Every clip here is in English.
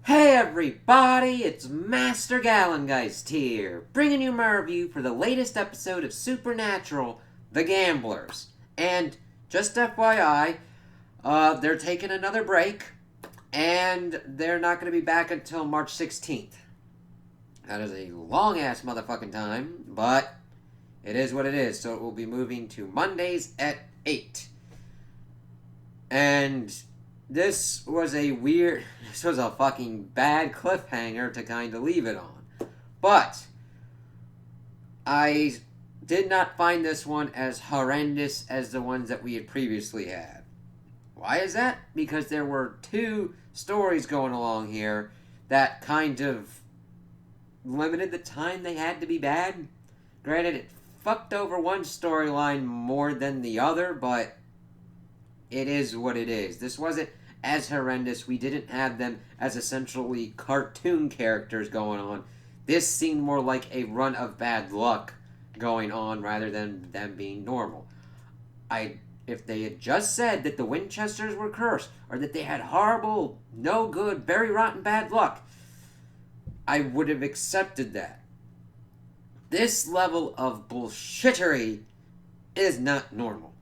Hey everybody, it's Master Gallengeist here, bringing you my review for the latest episode of Supernatural, The Gamblers. And just FYI, they're taking another break, and they're not going to be back until March 16th. That is a long ass motherfucking time, but it is what it is, so it will be moving to Mondays at 8. And this was a fucking bad cliffhanger to kind of leave it on. But I did not find this one as horrendous as the ones that we had previously had. Why is that? Because there were two stories going along here that kind of limited the time they had to be bad. Granted, it fucked over one storyline more than the other, but it is what it is. This wasn't as horrendous. We didn't have them as essentially cartoon characters going on. This seemed more like a run of bad luck going on rather than them being normal. If they had just said that the Winchesters were cursed or that they had horrible, no good, very rotten bad luck, I would have accepted that. This level of bullshittery is not normal.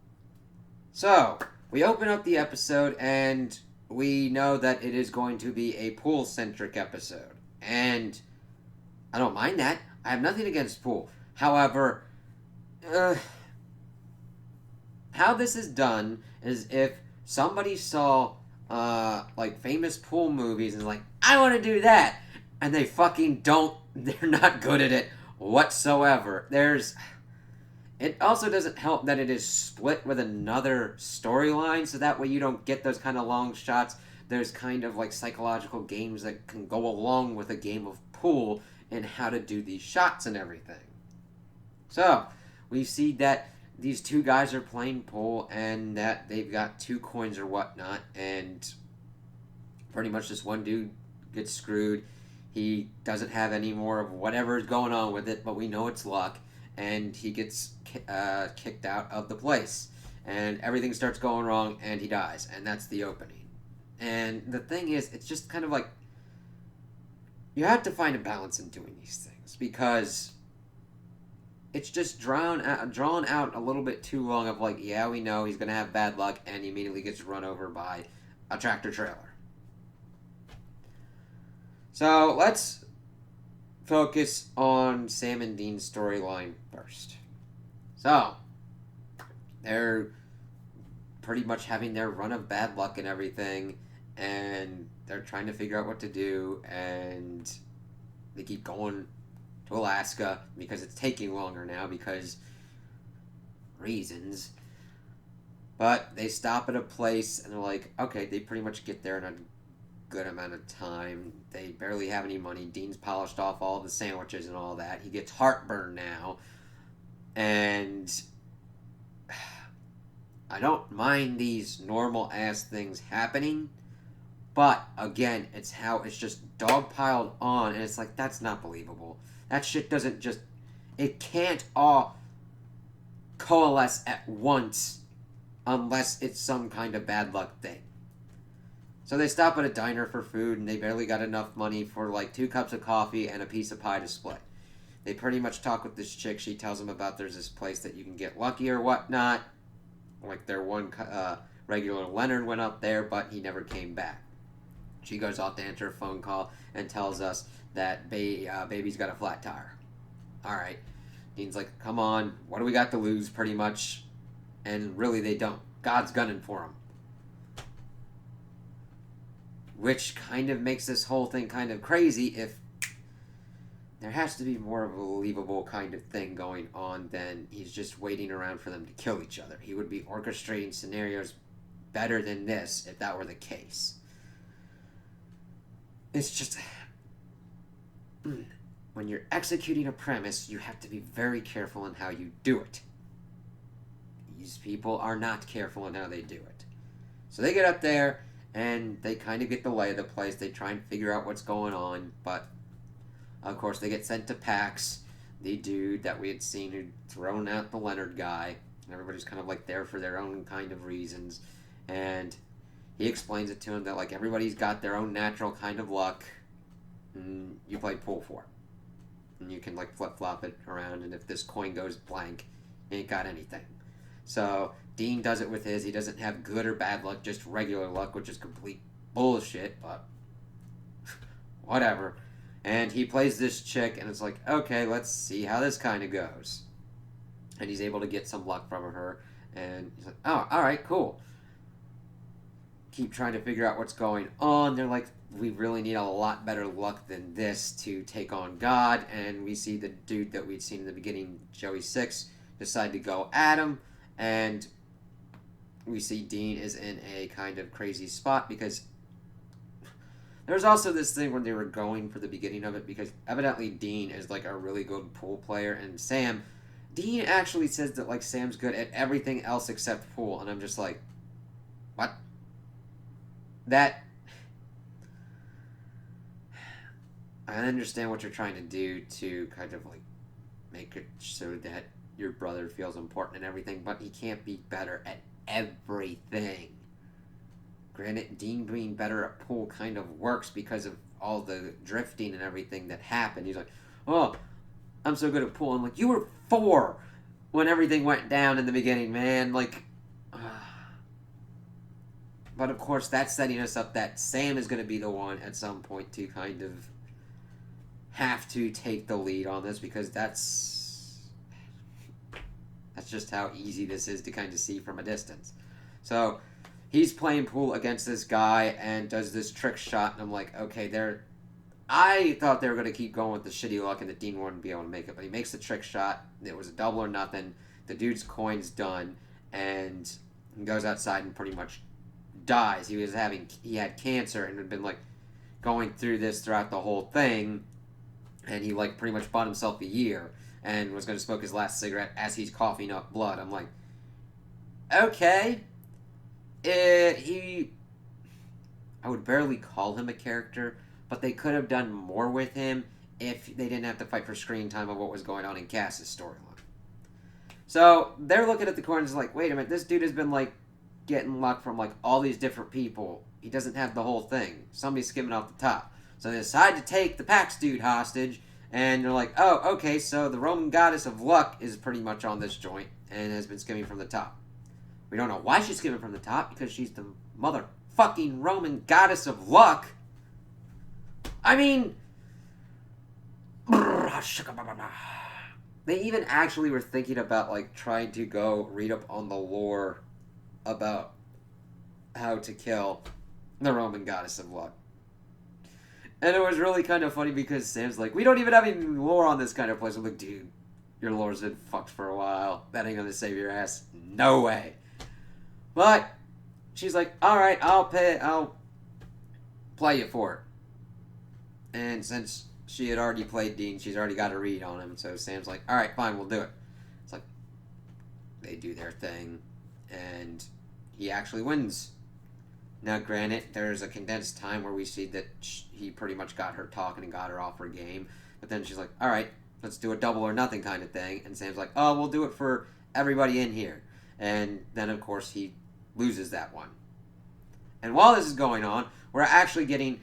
So, we open up the episode and we know that it is going to be a pool-centric episode. And I don't mind that. I have nothing against pool. However, how this is done is if somebody saw like famous pool movies and is like, I want to do that, and they fucking don't. They're not good at it whatsoever. It also doesn't help that it is split with another storyline, so that way you don't get those kind of long shots. There's kind of like psychological games that can go along with a game of pool and how to do these shots and everything. So, we see that these two guys are playing pool and that they've got two coins or whatnot, and pretty much this one dude gets screwed. He doesn't have any more of whatever is going on with it, but we know it's luck, and he gets kicked out of the place. And everything starts going wrong, and he dies, and that's the opening. And the thing is, it's just kind of like, you have to find a balance in doing these things, because it's just drawn out a little bit too long of like, yeah, we know he's going to have bad luck, and he immediately gets run over by a tractor trailer. So, let's focus on Sam and Dean's storyline first. So, they're pretty much having their run of bad luck and everything, and they're trying to figure out what to do, and they keep going to Alaska because it's taking longer now because reasons. But they stop at a place and they're like, okay, they pretty much get there in a good amount of time. They barely have any money. Dean's polished off all the sandwiches and all that. He gets heartburn now. And I don't mind these normal ass things happening. But again, it's how it's just dogpiled on, and it's like, that's not believable. That shit doesn't just, it can't all coalesce at once unless it's some kind of bad luck thing. So they stop at a diner for food, and they barely got enough money for like 2 cups of coffee and a piece of pie to split. They pretty much talk with this chick. She tells them about there's this place that you can get lucky or whatnot. Like their one regular Leonard went up there, but he never came back. She goes off to answer a phone call and tells us that baby's got a flat tire. Alright. Dean's like, come on, what do we got to lose, pretty much? And really, they don't. God's gunning for him. Which kind of makes this whole thing kind of crazy if there has to be more of a believable kind of thing going on than he's just waiting around for them to kill each other. He would be orchestrating scenarios better than this if that were the case. It's just, when you're executing a premise, you have to be very careful in how you do it. These people are not careful in how they do it. So they get up there, and they kind of get the lay of the place. They try and figure out what's going on, but of course they get sent to Pax, the dude that we had seen who'd thrown out the Leonard guy. Everybody's kind of like there for their own kind of reasons, and he explains it to him that, like, everybody's got their own natural kind of luck, and you play pool for it. And you can, like, flip-flop it around, and if this coin goes blank, you ain't got anything. So, Dean does it with his. He doesn't have good or bad luck, just regular luck, which is complete bullshit, but whatever. And he plays this chick, and it's like, okay, let's see how this kind of goes. And he's able to get some luck from her, and he's like, oh, alright, cool. Keep trying to figure out what's going on. They're like, we really need a lot better luck than this to take on God. And we see the dude that we'd seen in the beginning, Joey Six, decide to go at him. And we see Dean is in a kind of crazy spot because there's also this thing when they were going for the beginning of it, because evidently Dean is like a really good pool player, and Dean actually says that, like, Sam's good at everything else except pool. And I'm just like, what? That, I understand what you're trying to do to kind of, like, make it so that your brother feels important and everything, but he can't be better at everything. Granted, Dean being better at pool kind of works because of all the drifting and everything that happened. He's like, oh, I'm so good at pool. I'm like, you were 4 when everything went down in the beginning, man. Like, but of course, that's setting us up that Sam is going to be the one at some point to kind of have to take the lead on this, because that's just how easy this is to kind of see from a distance. So he's playing pool against this guy and does this trick shot, and I'm like, okay, I thought they were going to keep going with the shitty luck and that Dean wouldn't be able to make it, but he makes the trick shot. It was a double or nothing. The dude's coin's done, and he goes outside and pretty much dies. He had cancer and had been, like, going through this throughout the whole thing, and he, like, pretty much bought himself a year and was going to smoke his last cigarette as he's coughing up blood. I'm like, okay. I would barely call him a character, but they could have done more with him if they didn't have to fight for screen time of what was going on in Cass's storyline. So they're looking at the coins like, wait a minute, this dude has been, like, getting luck from, like, all these different people. He doesn't have the whole thing. Somebody's skimming off the top. So they decide to take the Pax dude hostage, and they're like, oh, okay, so the Roman goddess of luck is pretty much on this joint and has been skimming from the top. We don't know why she's skimming from the top, because she's the motherfucking Roman goddess of luck. I mean, they even actually were thinking about, like, trying to go read up on the lore about how to kill the Roman goddess of luck. And it was really kind of funny because Sam's like, we don't even have any lore on this kind of place. I'm like, dude, your lore's been fucked for a while. That ain't gonna save your ass. No way. But she's like, alright, I'll play you for it. And since she had already played Dean, she's already got a read on him. So Sam's like, alright, fine, we'll do it. It's like, they do their thing, and he actually wins. Now, granted, there's a condensed time where we see that he pretty much got her talking and got her off her game. But then she's like, alright, let's do a double or nothing kind of thing. And Sam's like, oh, we'll do it for everybody in here. And then, of course, he loses that one. And while this is going on, we're actually getting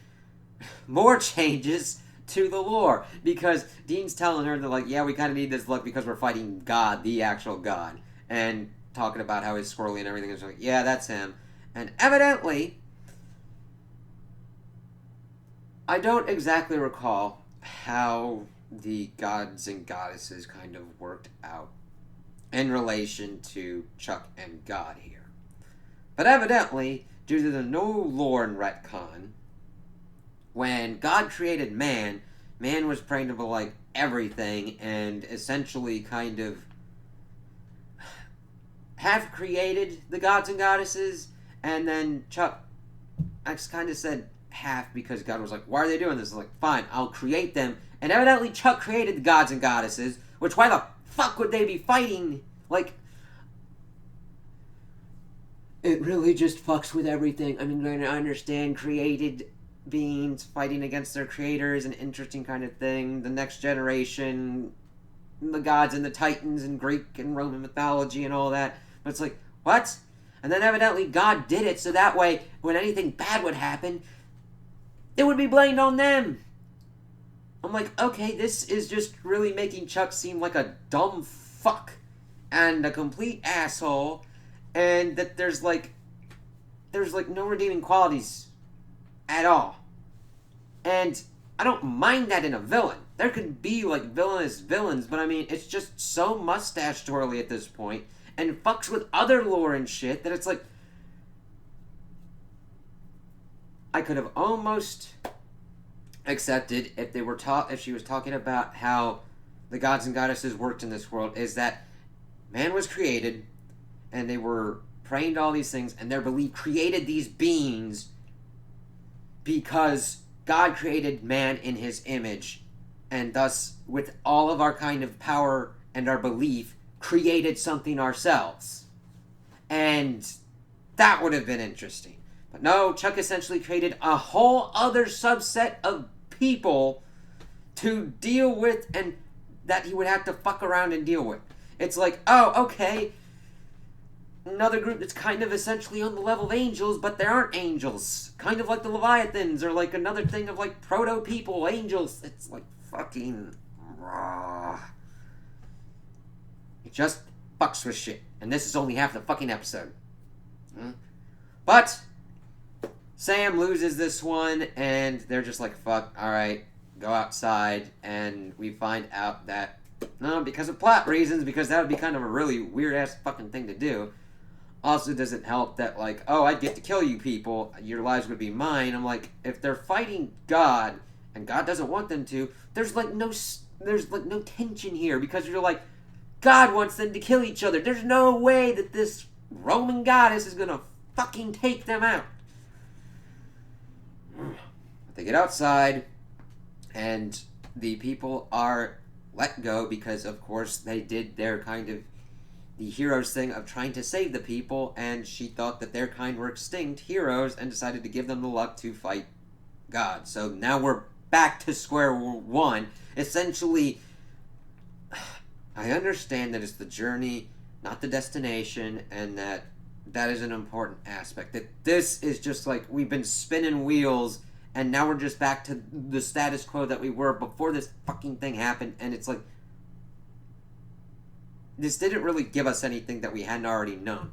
more changes to the lore. Because Dean's telling her that, like, yeah, we kind of need this luck because we're fighting God, the actual God. And talking about how he's squirrely and everything. And she's like, yeah, that's him. And evidently, I don't exactly recall how the gods and goddesses kind of worked out in relation to Chuck and God here. But evidently, due to the no lore and retcon, when God created man, man was praying to, like, everything and essentially kind of have created the gods and goddesses. And then Chuck kind of said half because God was like, why are they doing this? I was like, fine, I'll create them. And evidently Chuck created the gods and goddesses, which why the fuck would they be fighting? Like, it really just fucks with everything. I mean, I understand created beings fighting against their creator is an interesting kind of thing. The next generation, the gods and the titans and Greek and Roman mythology and all that. But it's like, what? And then evidently God did it so that way when anything bad would happen, it would be blamed on them. I'm like, okay, this is just really making Chuck seem like a dumb fuck and a complete asshole, and that there's no redeeming qualities at all. And I don't mind that in a villain. There could be like villainous villains, but I mean, it's just so mustache twirly at this point and fucks with other lore and shit that it's like, I could have almost accepted if she was talking about how the gods and goddesses worked in this world, is that man was created and they were praying to all these things, and their belief created these beings because God created man in his image, and thus with all of our kind of power and our belief created something ourselves. And that would have been interesting. But no, Chuck essentially created a whole other subset of people to deal with, and that he would have to fuck around and deal with. It's like, oh, okay, another group that's kind of essentially on the level of angels, but they aren't angels. Kind of like the Leviathans, or like another thing of like proto-people, angels. It's like fucking raw. It just fucks with shit. And this is only half the fucking episode. But Sam loses this one, and they're just like, fuck, alright, go outside, and we find out that, no, because of plot reasons, because that would be kind of a really weird-ass fucking thing to do. Also doesn't help that, like, oh, I'd get to kill you people, your lives would be mine. I'm like, if they're fighting God, and God doesn't want them to, there's no tension here, because you're like, God wants them to kill each other. There's no way that this Roman goddess is gonna fucking take them out. They get outside, and the people are let go because, of course, they did their kind of the heroes thing of trying to save the people, and she thought that their kind were extinct heroes and decided to give them the luck to fight God. So now we're back to square one. Essentially, I understand that it's the journey, not the destination, and that is an important aspect. That this is just like we've been spinning wheels, and now we're just back to the status quo that we were before this fucking thing happened, and it's like, this didn't really give us anything that we hadn't already known.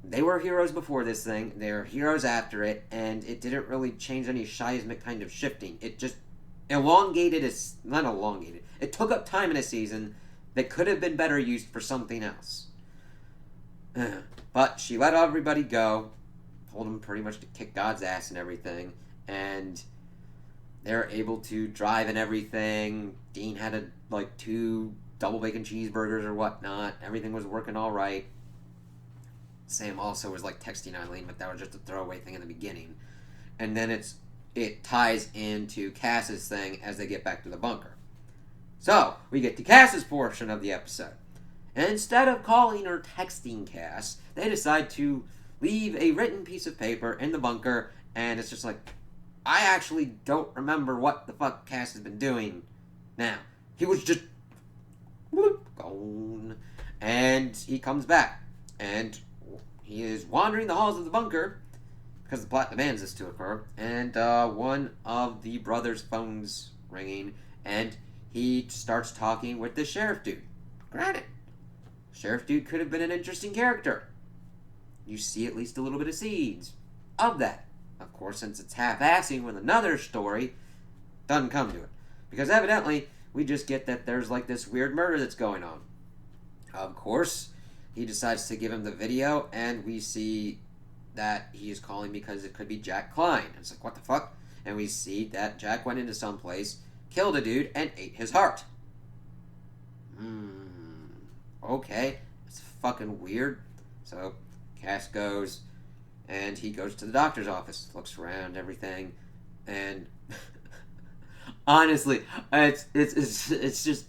They were heroes before this thing, they're heroes after it, and it didn't really change any seismic kind of shifting. It just not elongated. It took up time in a season that could have been better used for something else. But she let everybody go, told them pretty much to kick God's ass and everything, and they're able to drive and everything. Dean had like 2 double bacon cheeseburgers or whatnot. Everything was working all right. Sam also was like texting Eileen, but that was just a throwaway thing in the beginning. And then it ties into Cass's thing as they get back to the bunker. So, we get to Cass's portion of the episode. And instead of calling or texting Cass, they decide to leave a written piece of paper in the bunker, and it's just like, I actually don't remember what the fuck Cass has been doing now. He was just gone. And he comes back, and he is wandering the halls of the bunker because the plot demands this to occur, and one of the brothers' phones ringing, and he starts talking with the sheriff dude. Granted, sheriff dude could have been an interesting character. You see at least a little bit of seeds of that. Of course, since it's half-assing with another story, doesn't come to it. Because evidently, we just get that there's like this weird murder that's going on. Of course, he decides to give him the video, and we see that he is calling because it could be Jack Klein. And it's like, what the fuck? And we see that Jack went into some place, killed a dude, and ate his heart. Okay, it's fucking weird. So, Cass goes, and he goes to the doctor's office, looks around, everything, and honestly, it's just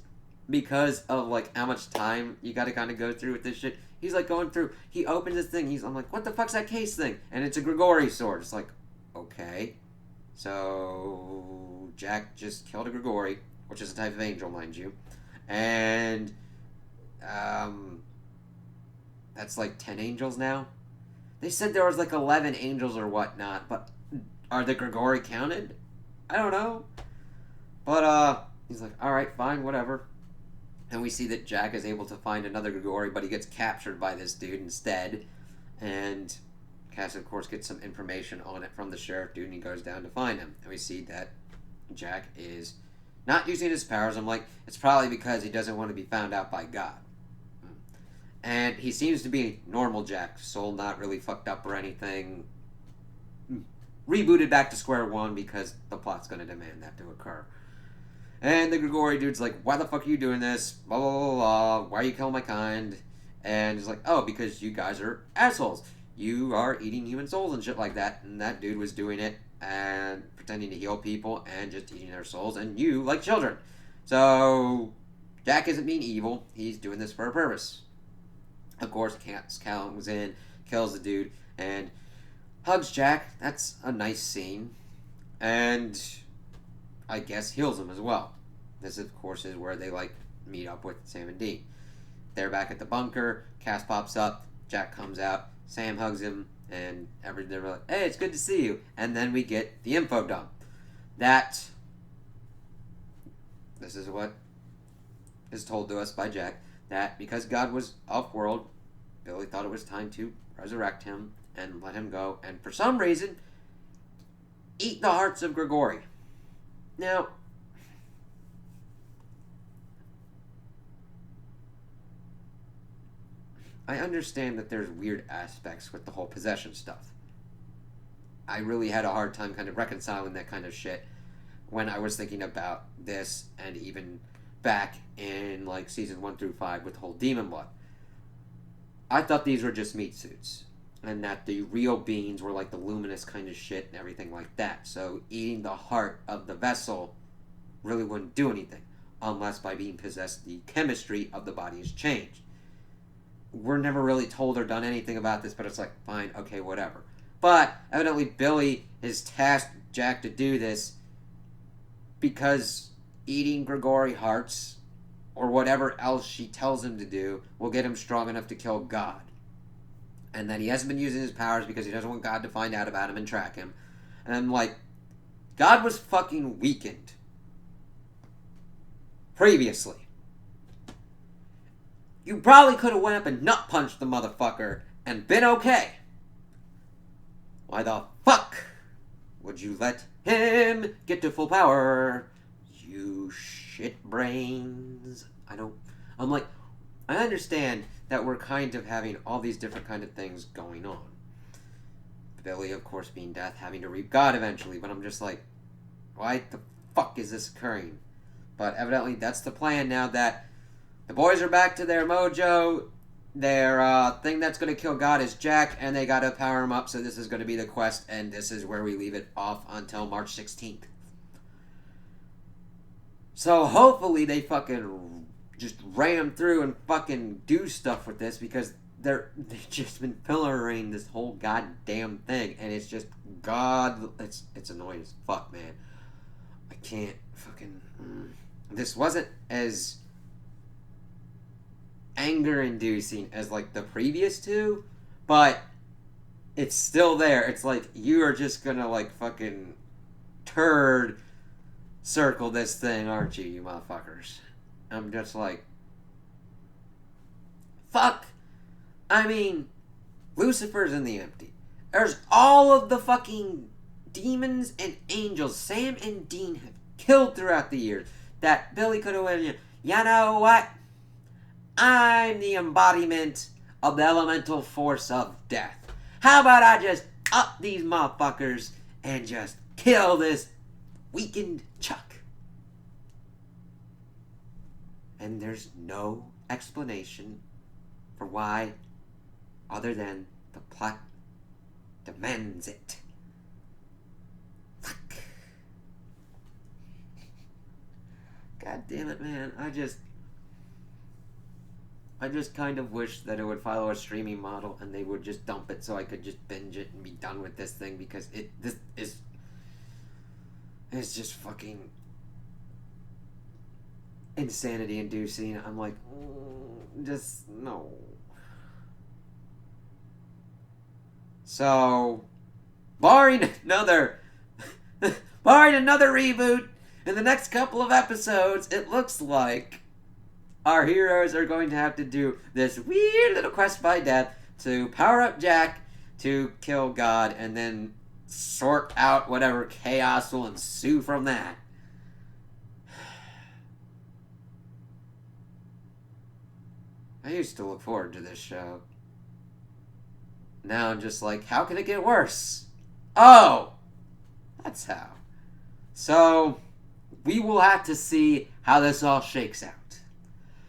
because of like how much time you got to kind of go through with this shit. He's like going through. He opens this thing. I'm like, what the fuck's that case thing? And it's a Grigori sword. It's like, okay, so Jack just killed a Grigori, which is a type of angel, mind you, and that's like 10 angels now. They said there was like 11 angels or whatnot, but are the Grigori counted? I don't know. But he's like, all right, fine, whatever. And we see that Jack is able to find another Grigori, but he gets captured by this dude instead. And Cass, of course, gets some information on it from the sheriff dude, and he goes down to find him. And we see that Jack is not using his powers. I'm like, it's probably because he doesn't want to be found out by God. And he seems to be normal Jack, soul not really fucked up or anything. Rebooted back to square one because the plot's going to demand that to occur. And the Grigori dude's like, why the fuck are you doing this? Blah, blah, blah, blah. Why are you killing my kind? And he's like, oh, because you guys are assholes. You are eating human souls and shit like that. And that dude was doing it and pretending to heal people and just eating their souls. And you like children. So Jack isn't being evil. He's doing this for a purpose. Of course, Cass comes in, kills the dude, and hugs Jack. That's a nice scene. And I guess heals him as well. This, of course, is where they meet up with Sam and Dean. They're back at the bunker. Cass pops up. Jack comes out. Sam hugs him, and they're like, "Hey, it's good to see you." And then we get the info dump. This is what is told to us by Jack, that because God was off-world, Billy thought it was time to resurrect him and let him go, and for some reason, eat the hearts of Grigori. Now, I understand that there's weird aspects with the whole possession stuff. I really had a hard time kind of reconciling that kind of shit when I was thinking about this, and even back in season 1 through 5 with the whole demon blood. I thought these were just meat suits, and that the real beings were the luminous kind of shit and everything like that. So eating the heart of the vessel really wouldn't do anything, unless by being possessed the chemistry of the body is changed. We're never really told or done anything about this, but it's like, fine, okay, whatever. But evidently Billy has tasked Jack to do this because eating Grigori hearts, or whatever else she tells him to do, will get him strong enough to kill God. And that he hasn't been using his powers because he doesn't want God to find out about him and track him. And I'm like, God was fucking weakened previously. You probably could have went up and nut punched the motherfucker and been okay. Why the fuck would you let him get to full power? You shit brains. I'm like, I understand that we're kind of having all these different kind of things going on. Billy, of course, being death, having to reap God eventually, but I'm just like, why the fuck is this occurring? But evidently that's the plan now that the boys are back to their mojo. Their thing that's going to kill God is Jack, and they got to power him up, so this is going to be the quest, and this is where we leave it off until March 16th. So hopefully they fucking just ram through and fucking do stuff with this, because they've just been pillorying this whole goddamn thing, and it's just it's annoying as fuck, man. I can't fucking this wasn't as anger inducing as the previous two, but it's still there. It's like, you are just gonna fucking turd circle this thing, aren't you motherfuckers? I'm just like, fuck. I mean, Lucifer's in the empty. There's all of the fucking demons and angels Sam and Dean have killed throughout the years that Billy could have went, you know what? I'm the embodiment of the elemental force of death. How about I just up these motherfuckers and just kill this weakened Chuck? And there's no explanation for why other than the plot demands it. Fuck. God damn it, man. I just kind of wish that it would follow a streaming model and they would just dump it so I could just binge it and be done with this thing, because it's just fucking insanity inducing. I'm like, just no. So, barring another reboot in the next couple of episodes, it looks like our heroes are going to have to do this weird little quest by death to power up Jack to kill God and then sort out whatever chaos will ensue from that. I used to look forward to this show. Now I'm just like, how can it get worse? Oh! That's how. So, we will have to see how this all shakes out.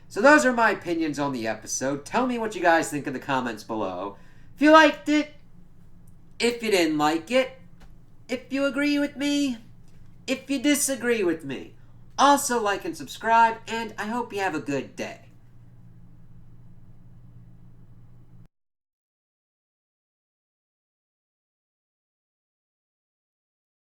So those are my opinions on the episode. Tell me what you guys think in the comments below. If you liked it, if you didn't like it, if you agree with me, if you disagree with me. Also like and subscribe, and I hope you have a good day.